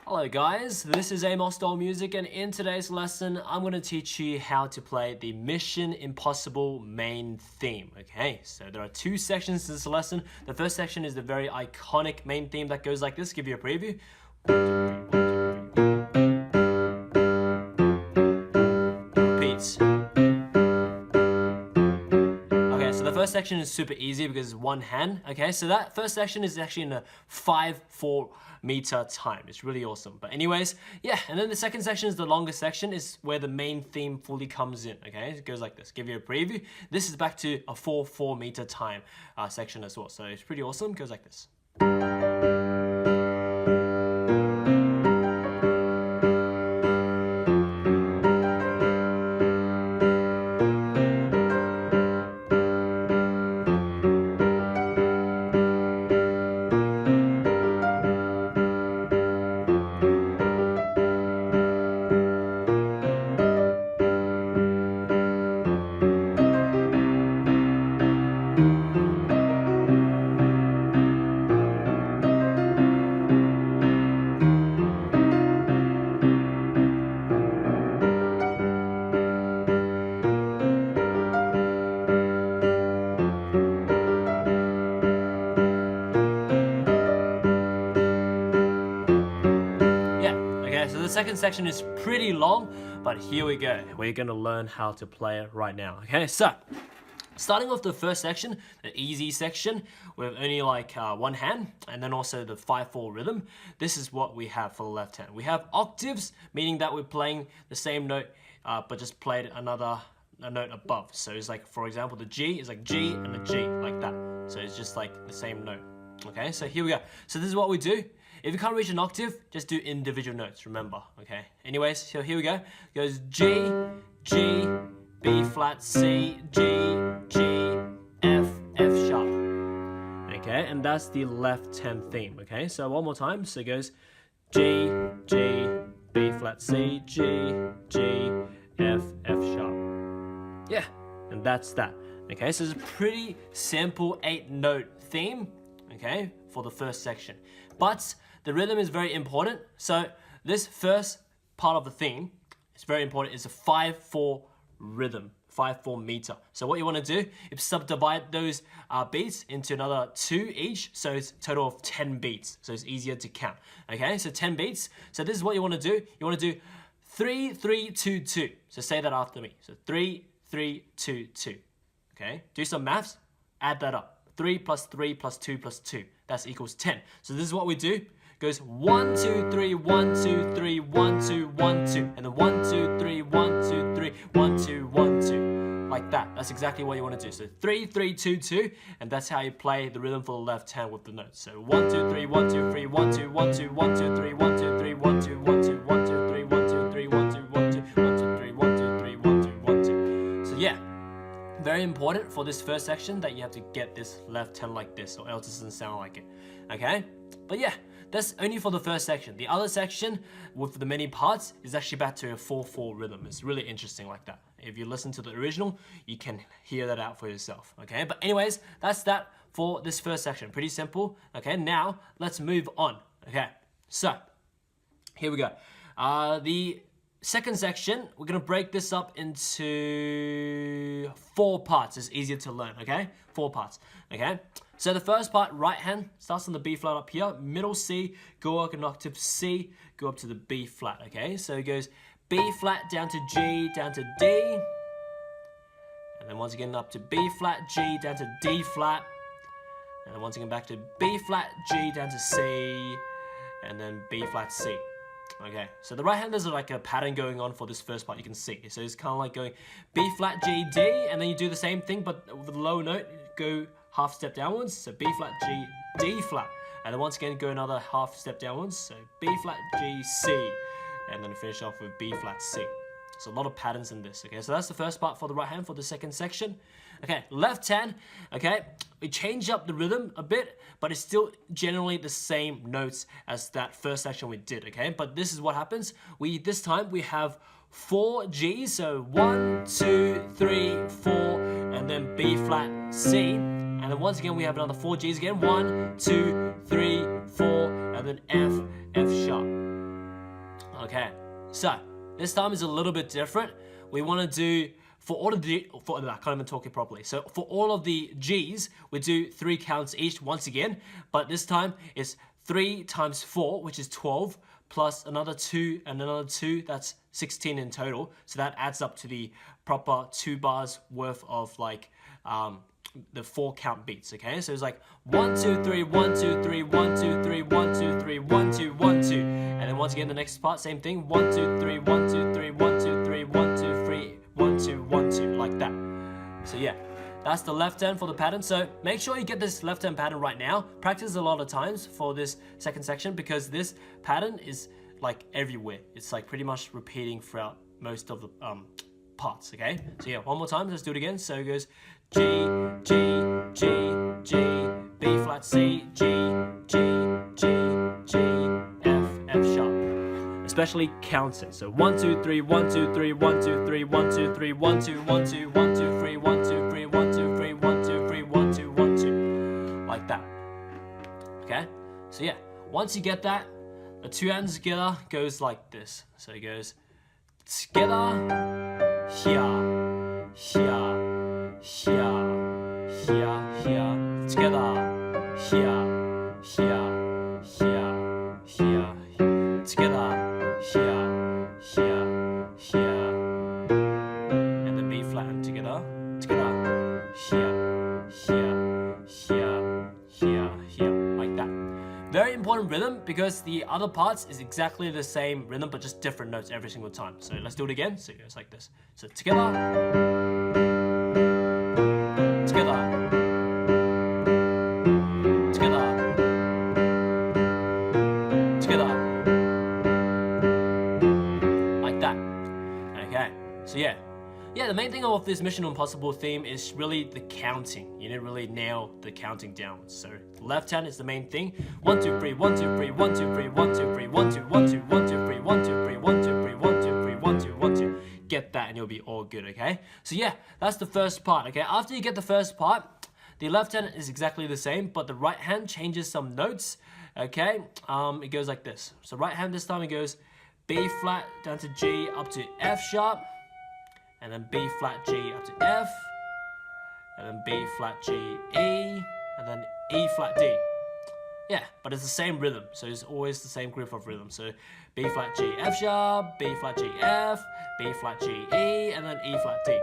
Hello guys, this is Amosdoll Music, and in today's lesson I'm going to teach you how to play the Mission Impossible main theme. Okay, so there are two sections to this lesson. The first section is the very iconic main theme that goes like this. Give you a preview. 1, 2, 3, 1, 2, 1, 2. Repeats. Okay, so the first section is super easy because it's one hand. Okay, so that first section is actually in a 5/4 meter time. It's really awesome. But anyways, yeah, and then the second section is the longest section, is where the main theme fully comes in. Okay, it goes like this. Give you a preview. This is back to a 4/4 meter time section as well. So it's pretty awesome. It goes like this. So the second section is pretty long, but here we go. We're going to learn how to play it right now. Okay, so starting off the first section, the easy section, with only like one hand, and then also the 5/4 rhythm. This is what we have for the left hand. We have octaves, meaning that we're playing the same note, but just played a note above. So it's like, for example, the G is like G and a G, like that. So it's just like the same note. Okay, so here we go. So this is what we do. If you can't reach an octave, just do individual notes, remember, okay? Anyways, so here we go. It goes G, G, B flat, C, G, G, F, F sharp. Okay, and that's the left hand theme, okay? So one more time, so it goes G, G, B flat, C, G, G, F, F sharp. Yeah, and that's that. Okay, so it's a pretty simple 8-note theme, okay, for the first section. But the rhythm is very important. So this first part of the theme is very important. It's a 5/4 rhythm, 5/4 meter. So what you want to do is subdivide those beats into another 2 each. So it's a total of 10 beats. So it's easier to count. Okay, so 10 beats. So this is what you want to do. You want to do 3, 3, 2, 2. So say that after me. So 3, 3, 2, 2. Okay, do some maths. Add that up. 3 plus 3 plus 2 plus 2. That equals 10. So this is what we do. It goes 1, 2, 3, 1, 2, 3, 1, 2, 1, 2. And then 1, 2, 3, 1, 2, 3, 1, 2, 1, 2. Like that. That's exactly what you want to do. So 3, 3, 2, 2. And that's how you play the rhythm for the left hand with the notes. So 1, 2, 3, 1, 2, 3, 1, 2, 1, 2, 1, 2, 3, 1, 2, 3, 1, 2, 1, 2, 1, 2, 3, 1, 2, 3, 1, 2, 1, 2, 1, 2, 3, 1, 2, 3, 1, 2, 1, 2. So yeah. Very important for this first section that you have to get this left hand like this, or else it doesn't sound like it. Okay? But yeah, that's only for the first section. The other section with the many parts is actually back to a 4/4 rhythm. It's really interesting like that. If you listen to the original, you can hear that out for yourself. Okay? But anyways, that's that for this first section. Pretty simple. Okay, now let's move on. Okay, so here we go. The second section, we're going to break this up into 4 parts. It's easier to learn, okay? 4 parts, okay? So the first part, right hand, starts on the B flat up here, middle C, go up an octave C, go up to the B flat, okay? So it goes B flat down to G, down to D, and then once again up to B flat, G, down to D flat, and then once again back to B flat, G, down to C, and then B flat, C. Okay, so the right hand, there's like a pattern going on for this first part, you can see. So it's kind of like going B flat, G, D, and then you do the same thing, but with the low note, go half step downwards. So B flat, G, D flat. And then once again, go another half step downwards. So B flat, G, C. And then finish off with B flat, C. So a lot of patterns in this, okay? So that's the first part for the right hand for the second section. Okay, left hand, okay? We change up the rhythm a bit, but it's still generally the same notes as that first section we did, okay? But this is what happens. This time we have 4 G's, so 1, 2, 3, 4, and then B flat, C. And then once again we have another 4 G's again. 1, 2, 3, 4, and then F, F sharp. Okay, so this time is a little bit different. We want to do, for all of the, I can't even talk it properly. So for all of the G's, we do 3 counts each once again, but this time it's 3 times 4, which is 12, plus another 2 and another 2, that's 16 in total. So that adds up to the proper 2 bars worth of like the 4 count beats, okay? So it's like 1, 2, 3, 1, 2, 3, 1, 2, 3, 1, 2, 3, 1, 2, 1, 2. And then once again, the next part, same thing. 1, 2, 3, 1, 2, 3, 1, 2, 3, 1, 2, 3, 1, 2, 1, 2, like that. So yeah, that's the left hand for the pattern. So make sure you get this left hand pattern right now. Practice a lot of times for this second section because this pattern is like everywhere. It's like pretty much repeating throughout most of the parts, okay? So yeah, one more time, let's do it again. So it goes G, G, G, G, B flat C, G, G, G, G, F, F sharp. Especially counts it. So 1, 2, 3, 1, 2, 3, 1, 2, 3, 1, 2, 3, 1, 2, 1, 2, 1, 2, 3, 1, 2, 3, 1, 2, 3, 1, 2, 3, 1, 2, 1, 2. Like that. Okay? So yeah, once you get that, the 2 hands together goes like this. So it goes together, here, here, here, here, here, together, here, here, here, here, together, here, here, here, and then B flat and together, together, here, here, here, here, here, like that. Very important rhythm because the other parts is exactly the same rhythm but just different notes every single time. So let's do it again. So it goes like this. So together, together, together, together, like that. Okay, so yeah. Yeah, the main thing of this Mission Impossible theme is really the counting. You need to really nail the counting down. So left hand is the main thing. 1, 2, 3, 1, 2, 3, 1, 2, 3, 1, 2, 3, 1, 2, 1, 2, 1, 2, 3, 1, 2, 3, 1, 2, 3, 1, 2, 3, 1, 2, 1, 2. Get that and you'll be all good, okay? So yeah, that's the first part, okay? After you get the first part, the left hand is exactly the same, but the right hand changes some notes, okay? It goes like this. So right hand this time it goes B flat down to G up to F sharp, and then B flat G up to F, and then B flat G E, and then E flat D. Yeah, but it's the same rhythm, so it's always the same group of rhythm. So B flat G F sharp, B flat G F, B flat G E, and then E flat D.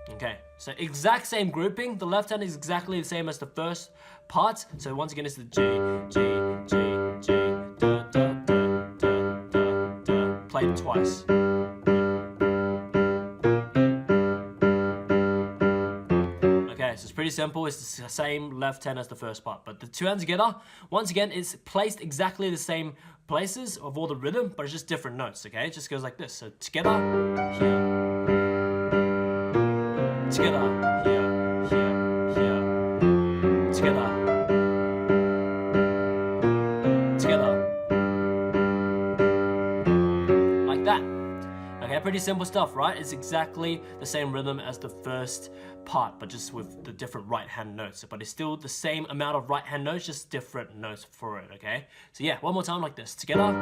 Okay, so exact same grouping. The left hand is exactly the same as the first part. So once again, it's the G, G, G, G, da, da, da, da, da, da, played twice. So it's pretty simple. It's the same left hand as the first part, but the 2 hands together, once again, it's placed exactly the same places of all the rhythm, but it's just different notes, okay? It just goes like this. So together, here, together, here, here, here, together, together, like that. Okay, pretty simple stuff, right? It's exactly the same rhythm as the first part, but just with the different right hand notes. But it's still the same amount of right hand notes, just different notes for it, okay? So yeah, one more time like this. Together,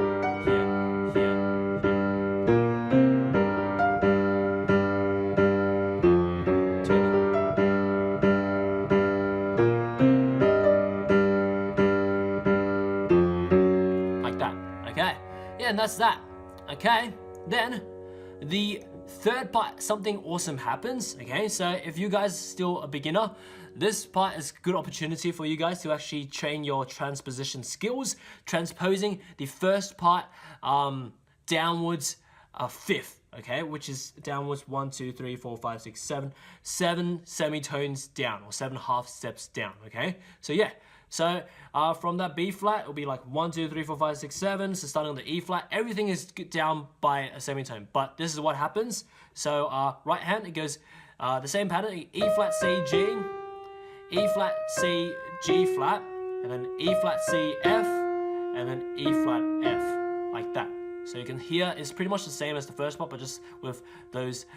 here, here, like that, okay? Yeah, and that's that, okay? Then, the third part, something awesome happens, okay? So if you guys are still a beginner, this part is a good opportunity for you guys to actually train your transposition skills, transposing the first part downwards a fifth, okay? Which is downwards 1, 2, 3, 4, 5, 6, 7, 7 semitones down, or 7 half steps down, okay? So yeah. So from that B flat, it'll be like 1, 2, 3, 4, 5, 6, 7. So starting on the E flat, everything is down by a semitone. But this is what happens. So right hand, it goes the same pattern: E flat C G, E flat C G flat, and then E flat C F, and then E flat F, like that. So you can hear it's pretty much the same as the first part, but just with those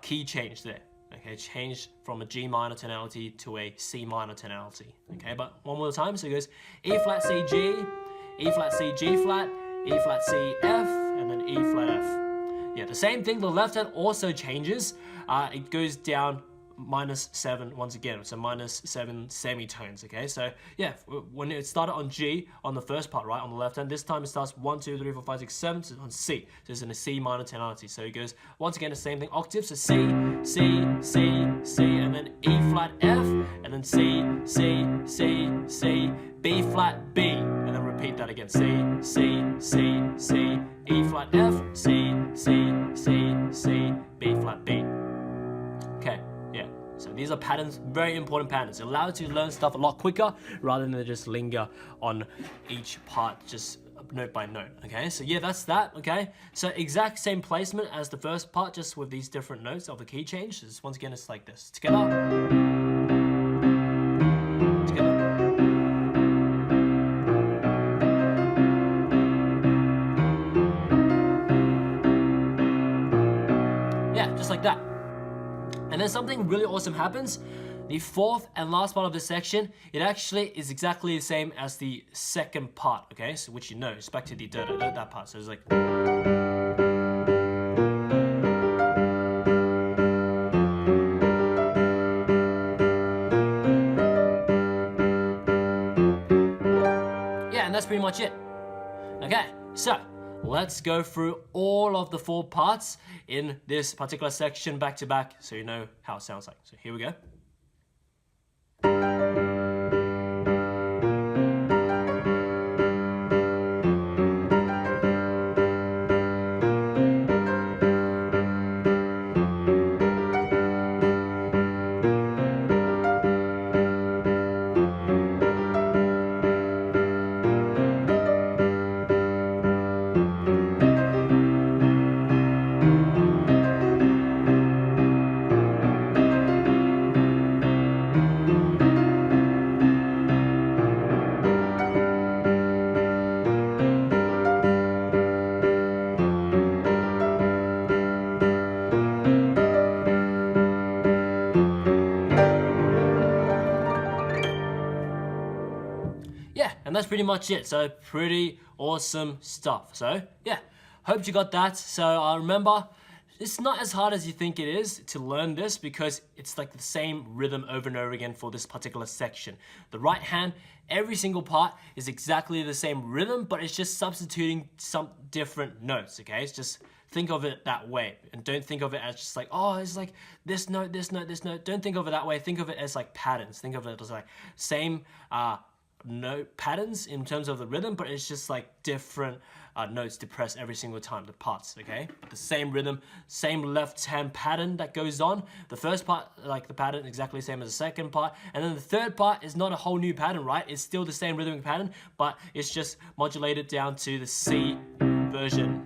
key change there. Okay, change from a G minor tonality to a C minor tonality. Okay, but one more time. So it goes E flat C G, E flat C G flat, E flat C F, and then E flat F. Yeah, the same thing. The left hand also changes. It goes down -7 once again, so -7 semitones. Okay, so yeah, when it started on G on the first part, right, on the left hand, this time it starts 1, 2, 3, 4, 5, 6, 7, so it's on C, so it's in a C minor tonality. So it goes once again the same thing, octaves, so C, C, C, C, and then E flat F, and then C, C, C, C, B flat B, and then repeat that again, C, C, C, C, E flat F, C, C, C, C, B flat B. Okay. Yeah, so these are patterns, very important patterns. It allows you to learn stuff a lot quicker rather than just linger on each part, just note by note, okay? So yeah, that's that, okay? So exact same placement as the first part, just with these different notes of the key change. Just once again, it's like this. Together. Together. Yeah, just like that. And then something really awesome happens. The fourth and last part of the section, it actually is exactly the same as the second part, okay? So which you know, it's back to the that part. So it's like. Yeah, and that's pretty much it. Okay, so let's go through all of the 4 parts in this particular section back to back so you know how it sounds like. So here we go. And that's pretty much it. So pretty awesome stuff. So yeah, hope you got that. So remember, it's not as hard as you think it is to learn this because it's like the same rhythm over and over again for this particular section. The right hand, every single part is exactly the same rhythm, but it's just substituting some different notes, okay? It's just think of it that way and don't think of it as just like, oh, it's like this note, this note, this note. Don't think of it that way. Think of it as like patterns. Think of it as like same note patterns in terms of the rhythm, but it's just like different notes to press every single time, the parts, okay? The same rhythm, same left hand pattern that goes on. The first part, like the pattern, exactly the same as the second part. And then the third part is not a whole new pattern, right? It's still the same rhythmic pattern, but it's just modulated down to the C version.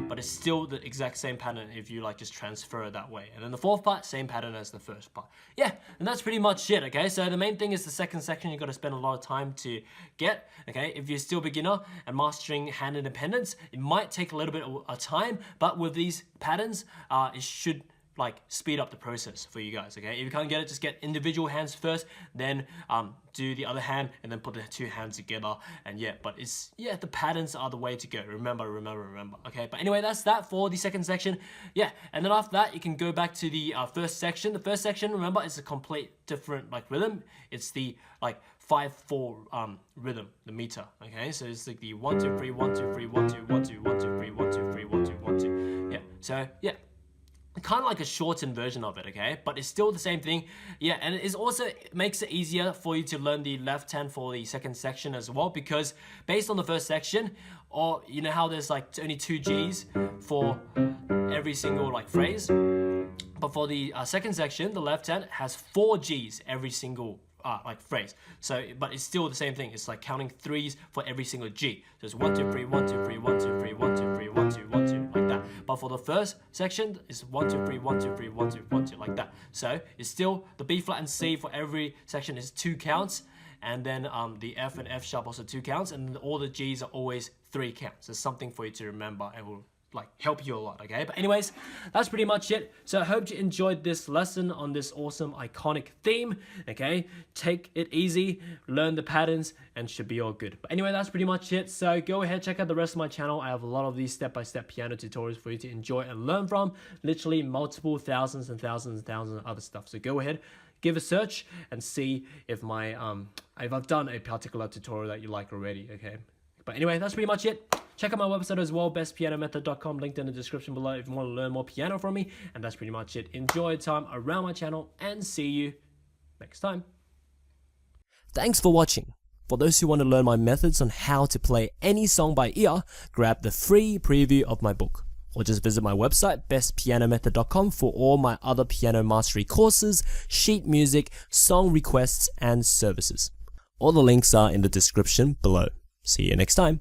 But it's still the exact same pattern if you like just transfer it that way. And then the fourth part, same pattern as the first part. Yeah, and that's pretty much it, okay? So the main thing is the second section you got to spend a lot of time to get, okay? If you're still beginner and mastering hand independence, it might take a little bit of time, but with these patterns, it should like speed up the process for you guys, okay? If you can't get it, just get individual hands first, then do the other hand, and then put the two hands together, and yeah, but it's, yeah, the patterns are the way to go. Remember, okay? But anyway, that's that for the second section, yeah, and then after that, you can go back to the first section. The first section, remember, is a complete different like rhythm. It's the like 5/4 rhythm, the meter, okay? So it's like the 1 2 3 1 2 3 1 2 1 2 1 2 3 1 2 3 1 2 1 2, yeah. So yeah, kind of like a shortened version of it, okay? But it's still the same thing. Yeah, and it also makes it easier for you to learn the left hand for the second section as well, because based on the first section, or you know how there's like only 2 Gs for every single like phrase, but for the second section, the left hand has 4 Gs every single like phrase. So, but it's still the same thing. It's like counting 3s for every single G. So it's 1 2 3 1 2 3 1 2 3 1 2 3 1 2 1 2 like that. But for the first section, it's 1 2 3 1 2 3 1 2 1 2 like that. So it's still the B flat and C for every section is 2 counts, and then the F and F sharp also 2 counts, and all the Gs are always 3 counts. There's something for you to remember, and will like help you a lot, okay? But anyways, that's pretty much it. So I hope you enjoyed this lesson on this awesome iconic theme, okay? Take it easy, learn the patterns, and should be all good. But anyway, that's pretty much it. So go ahead, check out the rest of my channel. I have a lot of these step-by-step piano tutorials for you to enjoy and learn from. Literally multiple thousands and thousands and thousands of other stuff. So go ahead, give a search and see if my if I've done a particular tutorial that you like already, okay? But anyway, that's pretty much it. Check out my website as well, bestpianomethod.com, linked in the description below if you want to learn more piano from me. And that's pretty much it. Enjoy your time around my channel and see you next time. Thanks for watching. For those who want to learn my methods on how to play any song by ear, grab the free preview of my book. Or just visit my website, bestpianomethod.com, for all my other piano mastery courses, sheet music, song requests, and services. All the links are in the description below. See you next time.